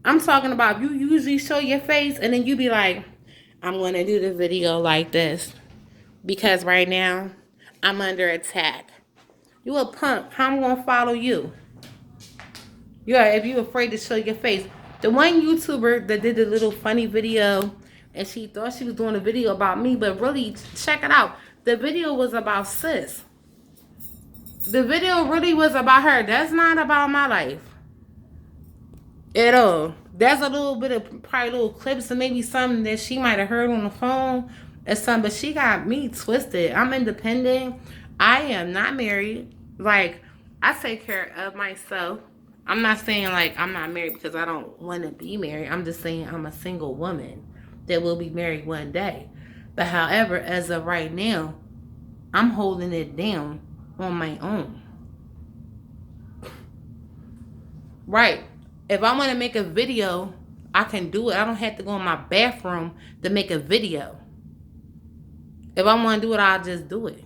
I'm talking about you usually show your face and then you be like, I'm going to do the video like this because right now I'm under attack. You a punk. How I'm going to follow you? Yeah, if you afraid to show your face. The one YouTuber that did the little funny video and she thought she was doing a video about me, but really, check it out. The video was about sis. The video really was about her. That's not about my life at all. That's a little bit of probably little clips and maybe something that she might have heard on the phone or something, but she got me twisted. I'm independent. I am not married. Like, I take care of myself. I'm not saying like I'm not married because I don't want to be married. I'm just saying I'm a single woman that will be married one day. But however, as of right now, I'm holding it down on my own. Right. If I want to make a video, I can do it. I don't have to go in my bathroom to make a video. If I want to do it, I'll just do it.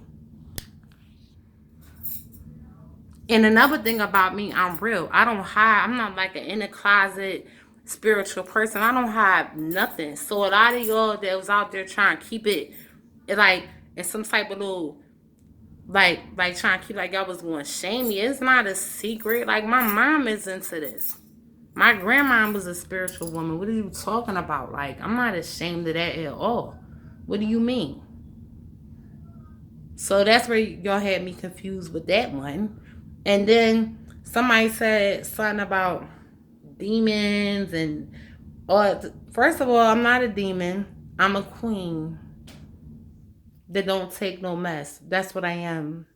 And another thing about me, I'm real. I don't hide. I'm not like an in the closet spiritual person. I don't hide nothing. So a lot of y'all that was out there trying to keep it like in some type of little like trying to keep like y'all was going to shame me. It's not a secret. Like my mom is into this. My grandma was a spiritual woman. What are you talking about? Like, I'm not ashamed of that at all. What do you mean? So that's where y'all had me confused with that one. And then somebody said something about demons and first of all, I'm not a demon. I'm a queen that don't take no mess. That's what I am.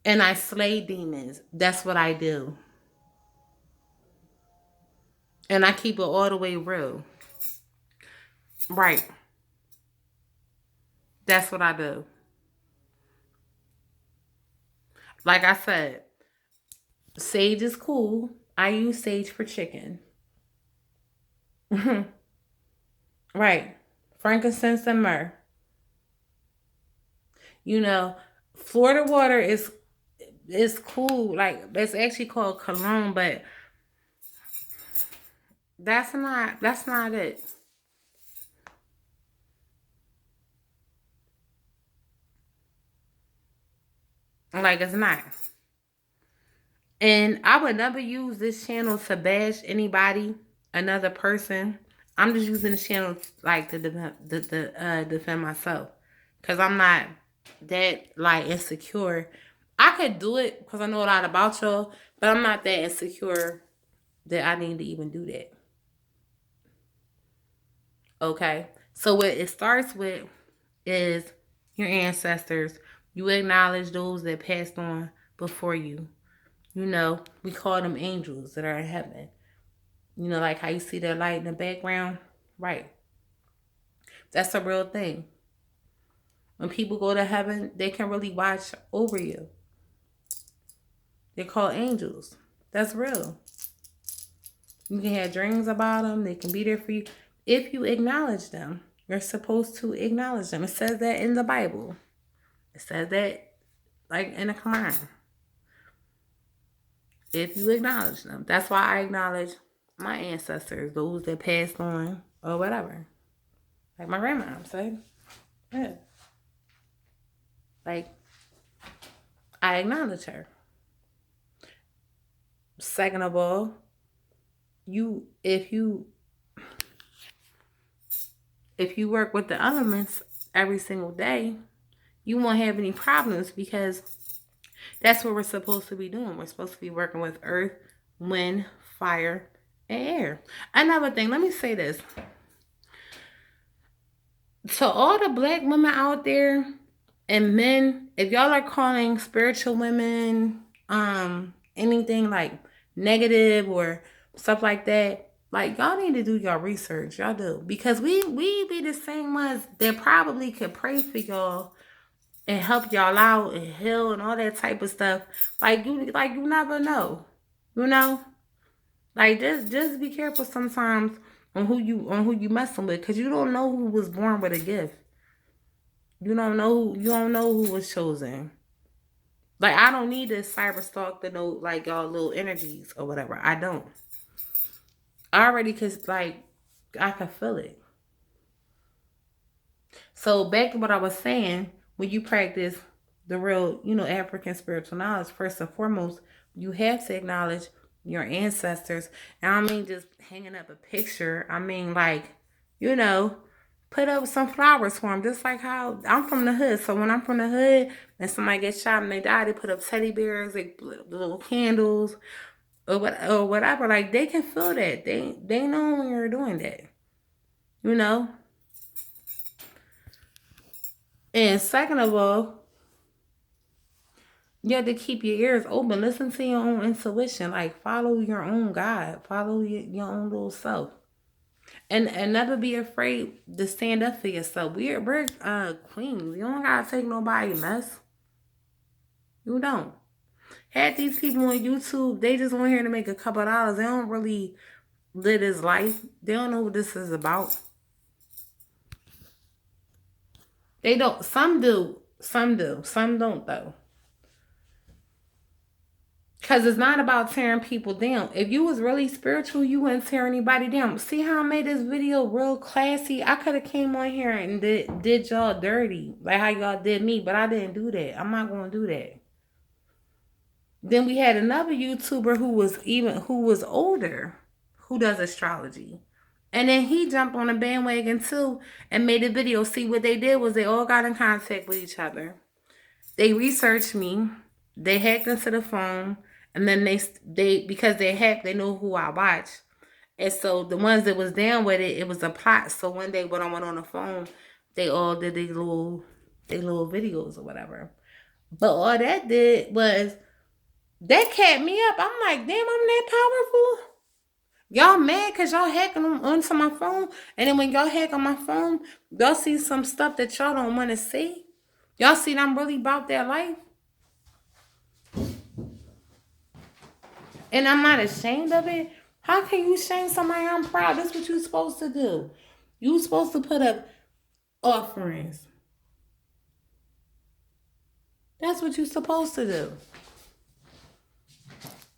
And I slay demons. That's what I do. And I keep it all the way real. Right. That's what I do. Like I said, sage is cool. I use sage for chicken. Right. Frankincense and myrrh. You know, Florida water is cool. Like, it's actually called cologne, but that's not it. Like, it's not. And I would never use this channel to bash anybody, another person. I'm just using this channel like to defend myself, because I'm not that like insecure. I could do it because I know a lot about y'all, but I'm not that insecure that I need to even do that. Okay, so what it starts with is your ancestors. You acknowledge those that passed on before you. You know, we call them angels that are in heaven. You know, like how you see that light in the background? Right. That's a real thing. When people go to heaven, they can really watch over you. They're called angels. That's real. You can have dreams about them. They can be there for you if you acknowledge them. You're supposed to acknowledge them. It says that in the Bible. It says that like in the Quran. If you acknowledge them. That's why I acknowledge my ancestors, those that passed on or whatever. Like my grandma said. Yeah. Like, I acknowledge her. Second of all, if you work with the elements every single day, you won't have any problems, because that's what we're supposed to be doing. We're supposed to be working with earth, wind, fire, and air. Another thing, let me say this. To all the black women out there and men, if y'all are calling spiritual women anything like negative or stuff like that, like, y'all need to do your research. Y'all do. Because we be the same ones that probably could pray for y'all and help y'all out and heal and all that type of stuff. Like you never know. You know? Like, just be careful sometimes on who you messing with, because you don't know who was born with a gift. You don't know who was chosen. Like, I don't need to cyber stalk to know like y'all little energies or whatever. I don't. I already could, like, I can feel it. So back to what I was saying, when you practice the real, African spiritual knowledge, first and foremost, you have to acknowledge your ancestors. And I mean just hanging up a picture. I mean, like, you know, put up some flowers for them. Just like how I'm from the hood. So when I'm from the hood and somebody gets shot and they die, they put up teddy bears, like little candles, or whatever. Like, they can feel that. They know when you're doing that. You know? And second of all, you have to keep your ears open. Listen to your own intuition. Like, follow your own God. Follow your own little self. And never be afraid to stand up for yourself. We're queens. You don't gotta take nobody mess. You don't. Had these people on YouTube, they just want here to make a couple of dollars. They don't really live this life. They don't know what this is about. They don't. Some do. Some do. Some don't though. Because it's not about tearing people down. If you was really spiritual, you wouldn't tear anybody down. See how I made this video real classy? I could have came on here and did y'all dirty. Like how y'all did me. But I didn't do that. I'm not going to do that. Then we had another YouTuber who was older, who does astrology. And then he jumped on a bandwagon too and made a video. See, what they did was they all got in contact with each other. They researched me. They hacked into the phone. And then they because they hacked, they know who I watch. And so the ones that was down with it, it was a plot. So one day when I went on the phone, they all did their little videos or whatever. But all that did was that kept me up. I'm like, damn, I'm that powerful. Y'all mad because y'all hacking onto my phone. And then when y'all hack on my phone, y'all see some stuff that y'all don't want to see. Y'all see that I'm really about that life. And I'm not ashamed of it. How can you shame somebody? I'm proud. That's what you're supposed to do. You're supposed to put up offerings. That's what you're supposed to do.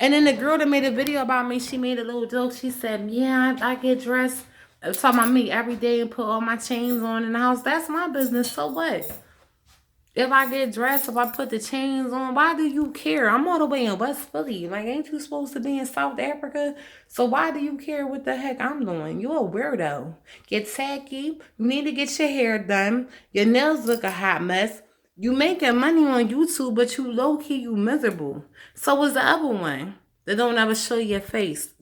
And then the girl that made a video about me, she made a little joke. She said, yeah, I get dressed. Talking about me every day and put all my chains on in the house. That's my business. So what? If I get dressed, if I put the chains on, why do you care? I'm all the way in West Philly. Like, ain't you supposed to be in South Africa? So why do you care what the heck I'm doing? You a weirdo. Get tacky. You need to get your hair done. Your nails look a hot mess. You making money on YouTube, but you low-key, you miserable. So was the other one that don't ever show your face.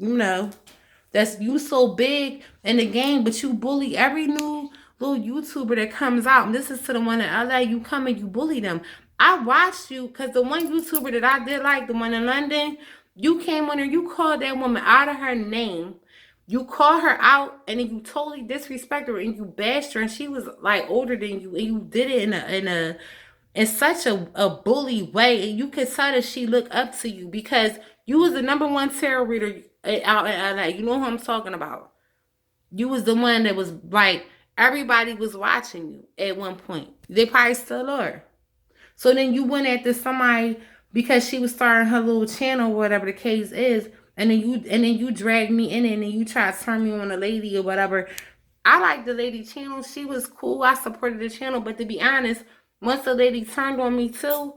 That's you so big in the game, but you bully every new little YouTuber that comes out. And this is to the one in LA. You come and you bully them. I watched you because the one YouTuber that I did like, the one in London, you came on there, you called that woman out of her name. You called her out and then you totally disrespected her and you bashed her, and she was like older than you, and you did it in such a bully way, and you could tell that she looked up to you because you was the number one tarot reader out in LA. You know who I'm talking about. You was the one that was like, everybody was watching you at one point. They probably still are. So then you went after somebody because she was starting her little channel, whatever the case is, and then you dragged me in it, and then you tried to turn me on a lady or whatever. I like the lady channel. She was cool. I supported the channel, but to be honest, once the lady turned on me too,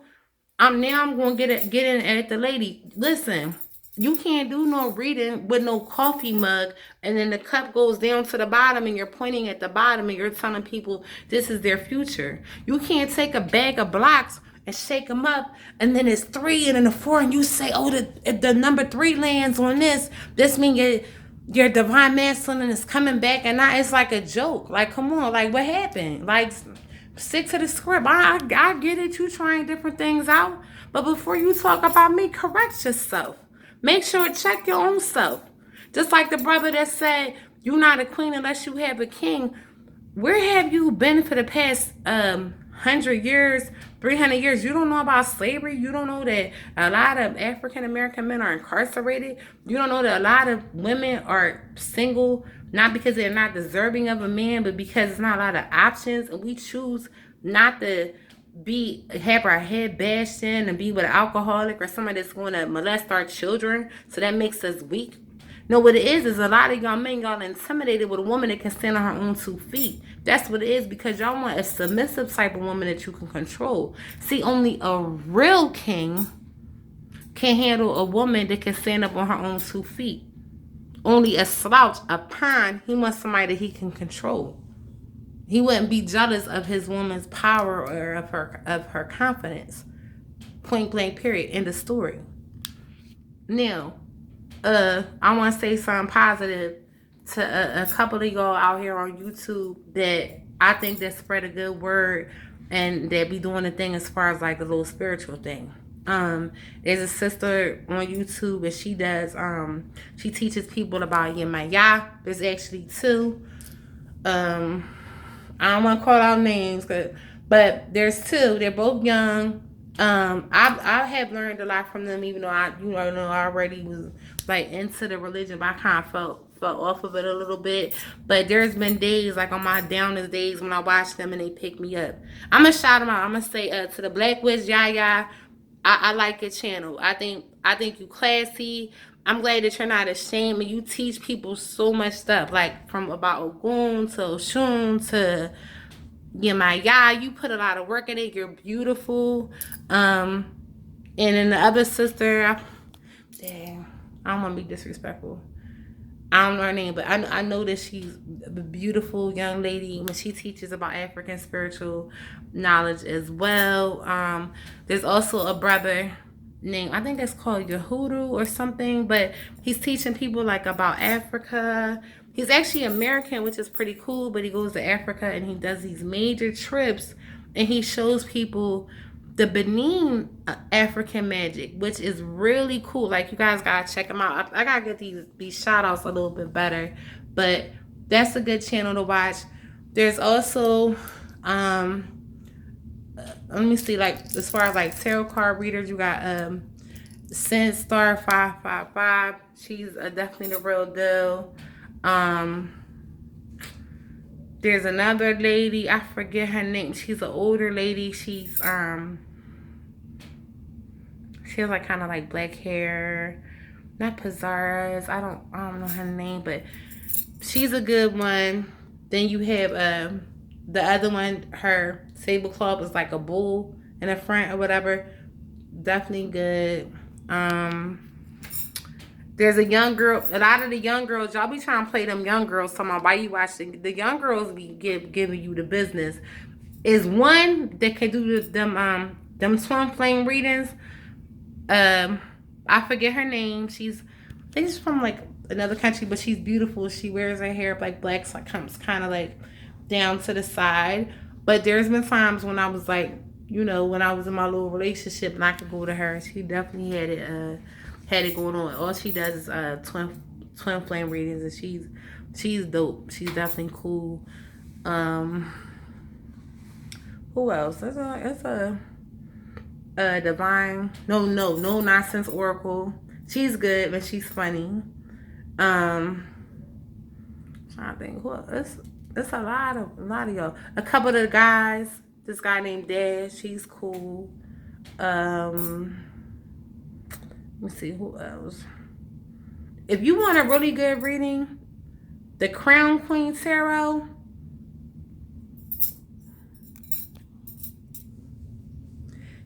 I'm gonna get in at the lady. Listen, you can't do no reading with no coffee mug and then the cup goes down to the bottom and you're pointing at the bottom and you're telling people this is their future. You can't take a bag of blocks and shake them up and then it's 3 and then a 4 and you say, oh, the number 3 lands on this. This means your divine masculine is coming back, and now it's like a joke. Like, come on, like what happened? Like, stick to the script. I get it. You trying different things out. But before you talk about me, correct yourself. Make sure, check your own self. Just like the brother that said, you're not a queen unless you have a king. Where have you been for the past 100 years, 300 years? You don't know about slavery. You don't know that a lot of African American men are incarcerated. You don't know that a lot of women are single, not because they're not deserving of a man, but because it's not a lot of options, and we choose not to have our head bashed in and be with an alcoholic or somebody that's going to molest our children. So that makes us weak. No, what it is a lot of y'all men, y'all intimidated with a woman that can stand on her own 2 feet. That's what it is, because y'all want a submissive type of woman that you can control. See, only a real king can handle a woman that can stand up on her own 2 feet. Only a slouch, a pawn, he wants somebody that he can control. He wouldn't be jealous of his woman's power or of her confidence. Point blank, period. End of story. Now, I want to say something positive to a couple of y'all out here on YouTube that I think that spread a good word and that be doing the thing as far as like a little spiritual thing. There's a sister on YouTube and she does she teaches people about Yemaya. There's actually 2. I don't want to call out names, but there's 2. They're both young. I have learned a lot from them, even though I already was like into the religion, but I kind of felt off of it a little bit. But there's been days, like on my downest days, when I watch them and they pick me up. I'm gonna shout them out. I'm gonna say to the Black Witch Yaya, I like your channel. I think you classy. I'm glad that you're not ashamed and you teach people so much stuff, like from about Ogun to Oshun to Yemaya. You put a lot of work in it. You're beautiful. And then the other sister, I don't want to be disrespectful. I don't know her name, but I know that she's a beautiful young lady when she teaches about African spiritual knowledge as well. There's also a brother named, I think it's called Yehudu or something, but he's teaching people like about Africa. He's actually American, which is pretty cool, but he goes to Africa and he does these major trips and he shows people the Benin African magic, which is really cool. Like, you guys gotta check them out. I gotta get these shout outs a little bit better, but that's a good channel to watch. There's also let me see, like as far as like tarot card readers, you got Sin Star 555. She's definitely the real deal. There's another lady, I forget her name. She's an older lady. She has like kind of like black hair. Not Pizarra's. I don't know her name, but she's a good one. Then you have the other one, her sable club is like a bull in the front or whatever. Definitely good. There's a young girl. A lot of the young girls, y'all be trying to play them young girls. Talking about why you watching. The young girls be giving you the business. Is one that can do them twin flame readings. I forget her name. I think she's from like another country, but she's beautiful. She wears her hair like black, so it comes kind of like down to the side. But there's been times when I was like, when I was in my little relationship and I could go to her. She definitely had it going on. All she does is twin flame readings, and she's dope. She's definitely cool. Who else? It's a divine no nonsense oracle. She's good, but she's funny. Trying to think who else. It's a lot of y'all. A couple of the guys. This guy named Dash, he's cool. Let me see who else. If you want a really good reading, the Crown Queen Tarot.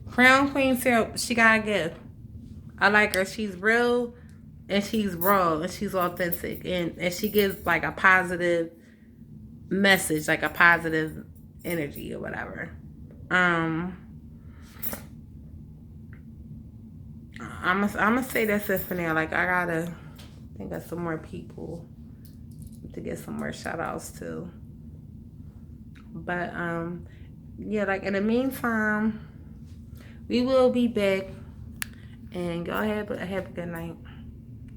Crown Queen Tarot, she got a gift. I like her. She's real and she's raw and she's authentic, and she gives like a positive message, like a positive energy or whatever. I'm gonna say that's it for now. Like, I gotta think of some more people to get some more shout outs to. But yeah, like in the meantime, we will be back, and y'all have a good night.